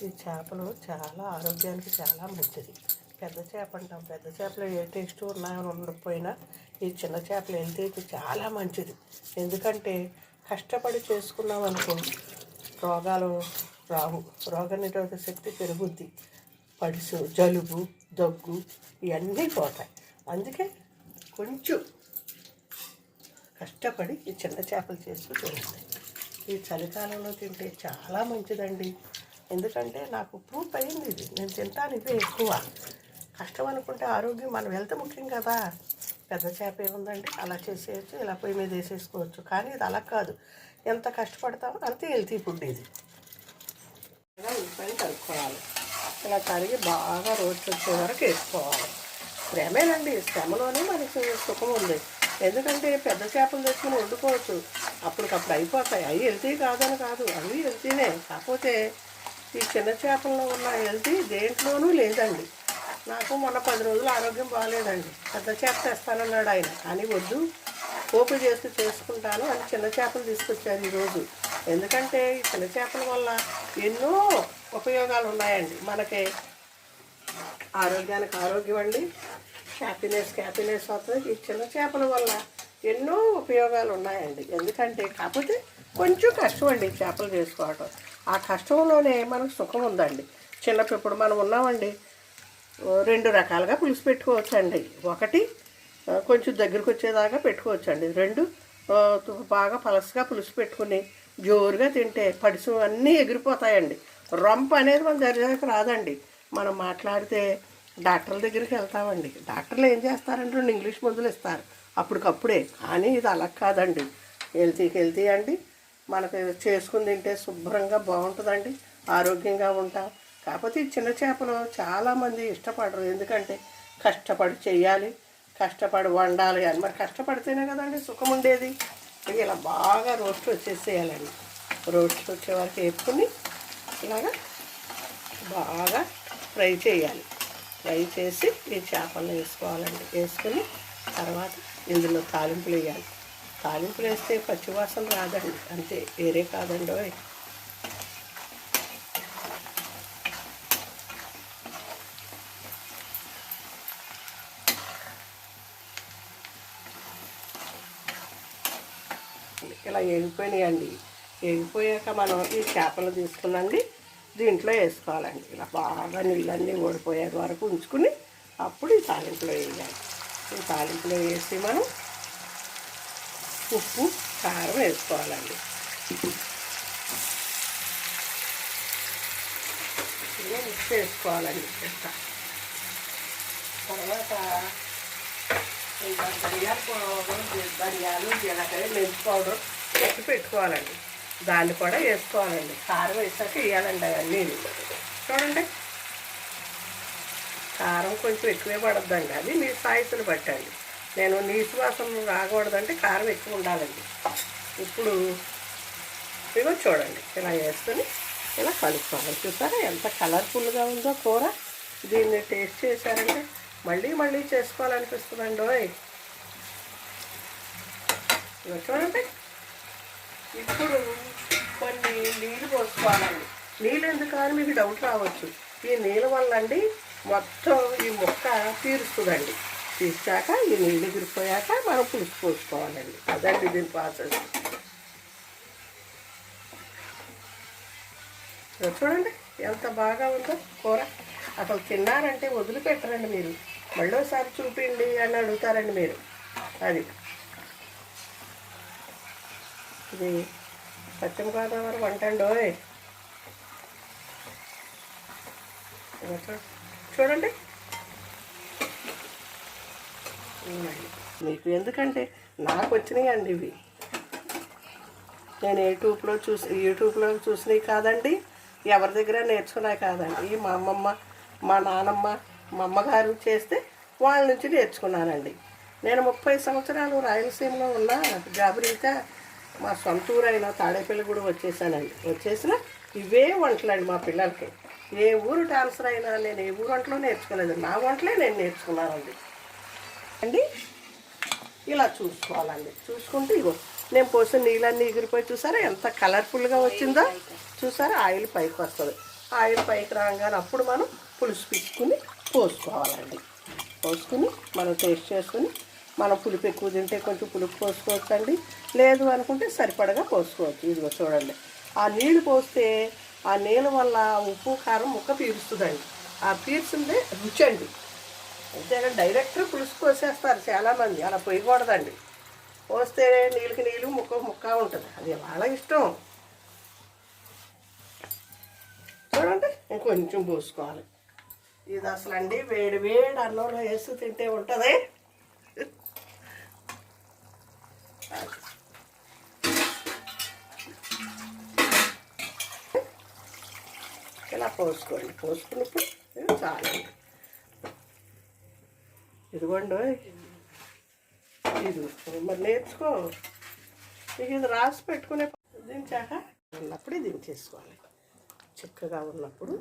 ఈ చేపలు చాలా ఆరోగ్యానికి చాలా మంచిది. పెద్ద చేప అంటాం, పెద్ద చేపలు ఏ టేస్ట్ ఉన్నా ఉండకపోయినా ఈ చిన్న చేపలు హెల్తీకి చాలా మంచిది. ఎందుకంటే కష్టపడి చేసుకున్నాం అనుకో రోగాలు రావు, రోగనిరోధక శక్తి పెరుగుద్ది, పడుసు, జలుబు, దగ్గు ఇవన్నీ పోతాయి. అందుకే కొంచెం కష్టపడి ఈ చిన్న చేపలు చేసుకు తినండి. ఈ చలికాలంలో తింటే చాలా మంచిదండి. ఎందుకంటే నాకు ప్రూఫ్ అయింది ఇది. నేను తింటాను ఇవే ఎక్కువ. కష్టం అనుకుంటే ఆరోగ్యం, మనం హెల్త్ ముఖ్యం కదా. పెద్ద చేప ఏముందండి, అలా చేసేయచ్చు, ఇలా పొయ్యి మీద వేసేసుకోవచ్చు. కానీ ఇది అలా కాదు, ఎంత కష్టపడతామో అంతే హెల్తీ ఫుడ్ ఇది. ఇలా ఉల్లిపాయలు కలుపుకోవాలి. ఇలా కరిగి బాగా రోస్ట్ వచ్చే వరకు వేసుకోవాలి. శ్రమేనండి, శ్రమలోనే మనకి సుఖం ఉంది. ఎందుకంటే పెద్ద చేపలు తెచ్చుకుని వండుకోవచ్చు, అప్పటికప్పుడు అయిపోతాయి. అవి హెల్తీ కాదని కాదు, అవి హెల్తీనే. కాకపోతే ఈ చిన్న చేపల్లో ఉన్న హెల్తీ దేంట్లోనూ లేదండి. నాకు మొన్న 10 రోజులు ఆరోగ్యం బాగాలేదండి. పెద్ద చేప తెస్తానన్నాడు ఆయన, కానీ వద్దు, పోపు చేసి చేసుకుంటాను అని చిన్న చేపలు తీసుకొచ్చారు ఈరోజు. ఎందుకంటే ఈ చిన్న చేపల వల్ల ఎన్నో ఉపయోగాలు ఉన్నాయండి. మనకి ఆరోగ్యానికి ఆరోగ్యం అండి, హ్యాపీనెస్ అవుతుంది. ఈ చిన్న చేపల వల్ల ఎన్నో ఉపయోగాలు ఉన్నాయండి. ఎందుకంటే కాకపోతే కొంచెం కష్టం అండి చేపలు చేసుకోవటం. ఆ కష్టంలోనే మనకు సుఖం ఉందండి. ఇప్పుడు మనం ఉన్నామండి, 2 రకాలుగా పులుసు పెట్టుకోవచ్చండి. ఒకటి కొంచెం దగ్గరికి వచ్చేదాకా పెట్టుకోవచ్చండి. 2 బాగా పలసగా పులుసు పెట్టుకుని జోరుగా తింటే పడుసు అన్నీ ఎగిరిపోతాయండి. రొంప అనేది మన దగ్గరకు రాదండి. మనం మాట్లాడితే డాక్టర్ల దగ్గరికి వెళ్తామండి. డాక్టర్లు ఏం చేస్తారంటే 2 ఇంగ్లీష్ మందులు ఇస్తారు అప్పటికప్పుడే. కానీ ఇది అలా కాదండి, హెల్తీ అండి. మనకు చేసుకుని తింటే శుభ్రంగా బాగుంటుందండి, ఆరోగ్యంగా ఉంటాం. కాకపోతే ఈ చిన్న చేపలు చాలామంది ఇష్టపడరు. ఎందుకంటే కష్టపడి చెయ్యాలి, కష్టపడి వండాలి అని. మరి కష్టపడితేనే కదండి సుఖం ఉండేది. ఇలా బాగా రోస్ట్ వచ్చేసేయాలండి. రోస్ట్ వచ్చే వరకు వేసుకుని ఇలాగా బాగా ఫ్రై చేయాలి. ఫ్రై చేసి ఈ చేపలను వేసుకోవాలండి. వేసుకుని తర్వాత ఇందులో తాలింపులు వేయాలి. తాలింపులు వేస్తే పచ్చివాసన రాదండి, అంతే, వేరే కాదండి. ఇలా వేగిపోయినాయండి. వేగిపోయాక మనం ఈ చేపలు తీసుకునండి దీంట్లో వేసుకోవాలండి. ఇలా బాగా నీళ్ళన్నీ ఓడిపోయే వరకు ఉంచుకుని అప్పుడు ఈ తాలింపులో వేయాలి. ఈ తాలింపులో వేసి మనం ఉప్పు, కారం వేసుకోవాలండి. ఇలా మిక్స్ చేసుకోవాలండి. తర్వాత ఇంకా ధనియాలు, జీలకర్ర, మెంతి పౌడర్ వేసి పెట్టుకోవాలండి. దాన్ని కూడా వేసుకోవాలండి. కారం వేసాక వేయాలండి అవన్నీ. చూడండి, కారం కొంచెం ఎక్కువే పడద్దండి, అది మీ సాయిస్ని బట్టండి. నేను నీసు వాసన రాకూడదంటే కారం ఎక్కువ ఉండాలండి. ఇప్పుడు ఇగో చూడండి, ఇలా వేసుకొని ఇలా కలుపుకోవాలి. చూసారా ఎంత కలర్ఫుల్గా ఉందో కూర. దీన్ని టేస్ట్ చేశారంటే మళ్ళీ చేసుకోవాలనిపిస్తుందండి. ఇగో చూడండి, ఇప్పుడు కొన్ని నీళ్ళు పోసుకోవాలండి. నీళ్ళు ఎందుకు అని మీకు డౌట్ రావచ్చు. ఈ నీళ్ళ వల్ల అండి మొత్తం ఈ ముక్క తీరుస్తుందండి. తీర్చాక ఈ నీళ్ళు ఎగిరిపోయాక మనం పులుసు పోసుకోవాలండి. అదండి దీని ప్రాసెస్. చూడండి ఎంత బాగా ఉందో కూర. అసలు తిన్నారంటే వదిలిపెట్టరండి మీరు. మళ్ళీసారి చూపిండి అని అడుగుతారండి మీరు. అది ఇది పశ్చిమ గోదావరి వంట అండి. చూడండి, మీకు ఎందుకంటే నాకు వచ్చినాయి అండి ఇవి. నేను యూట్యూబ్లో చూసినవి కాదండి, ఎవరి దగ్గర నేర్చుకున్నాయి కాదండి. ఇవి మా అమ్మమ్మ, మా నానమ్మ, మా అమ్మగారు చేస్తే వాళ్ళ నుంచి నేర్చుకున్నానండి. నేను 30 సంవత్సరాలు రాయలసీమలో ఉన్న జాబరీగా మా సొంత ఊరు అయిన తాడేపల్లిగూడెం వచ్చేసిన ఇవే వంటలండి మా పిల్లలకి. ఏ ఊరు ట్రాన్స్ఫర్ అయినా నేను ఏ ఊరు వంటలో నేర్చుకోలేదు, నా వంటలే నేను నేర్చుకున్నానండి. ఇలా చూసుకోవాలండి. చూసుకుంటే ఇగో నేను పోసిన నీళ్ళన్నీ ఎగిరిపోయి చూసారా ఎంత కలర్ఫుల్గా వచ్చిందో. చూసారా, ఆయిల్ పైకి వస్తుంది. ఆయిల్ పైకి రాగానే అప్పుడు మనం పులుసు పిచ్చుకుని పోసుకోవాలండి. పోసుకుని మనం టేస్ట్ చేసుకుని మనం పులుపు ఎక్కువ తింటే కొంచెం పులుపు పోసుకోవచ్చు అండి. లేదు అనుకుంటే సరిపడగా పోసుకోవచ్చు. ఇదిగో చూడండి, ఆ నీళ్లు పోస్తే ఆ నీళ్ళ వల్ల ఉప్పు కారం ముక్క పీలుస్తుందండి. ఆ పీల్చిందే రుచి అండి. అంతేగాని డైరెక్ట్ పులుసు పోసేస్తారు చాలామంది. అలా పోయకూడదండి. పోస్తే నీళ్ళకి నీళ్ళు ముక్క ముక్క ఉంటుంది. అది వాళ్ళ ఇష్టం. చూడండి, ఇంకొంచెం పోసుకోవాలి. ఇది అసలు అండి వేడి వేడి అన్నంలో వేసి తింటే ఉంటుంది. ఇలా పోసుకోండి. పోసుకున్నప్పుడు చాలండి. ఇదిగోండి, ఇది మరి నేర్చుకో. మీకు ఇది రాసి పెట్టుకునే దించాక ఉన్నప్పుడే దించేసుకోవాలి. చిక్కగా ఉన్నప్పుడు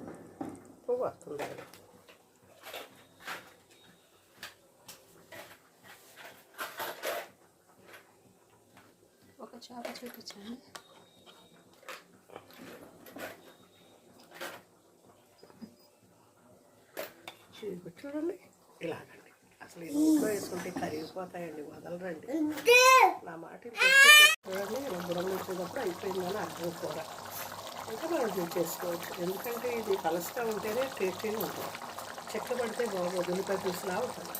పువ్వు వస్తుంది. ఒక చేప చూపించండి. చూడండి, ఇలాగండి. అసలు ఇంట్లో వేసుకుంటే కరిగిపోతాయండి, వదలరండి. నా మాట చూడండి, ఇలా బురం వేసేటప్పుడు అయిపోయిందని అర్థం కూర. ఇంకా మనం చేసుకోవచ్చు. ఎందుకంటే ఇది పలసగా ఉంటేనే టేస్టీగా ఉంటుంది. చెక్క పడితే బాగా ఉల్లిపాయ చూసినా ఉంటుంది.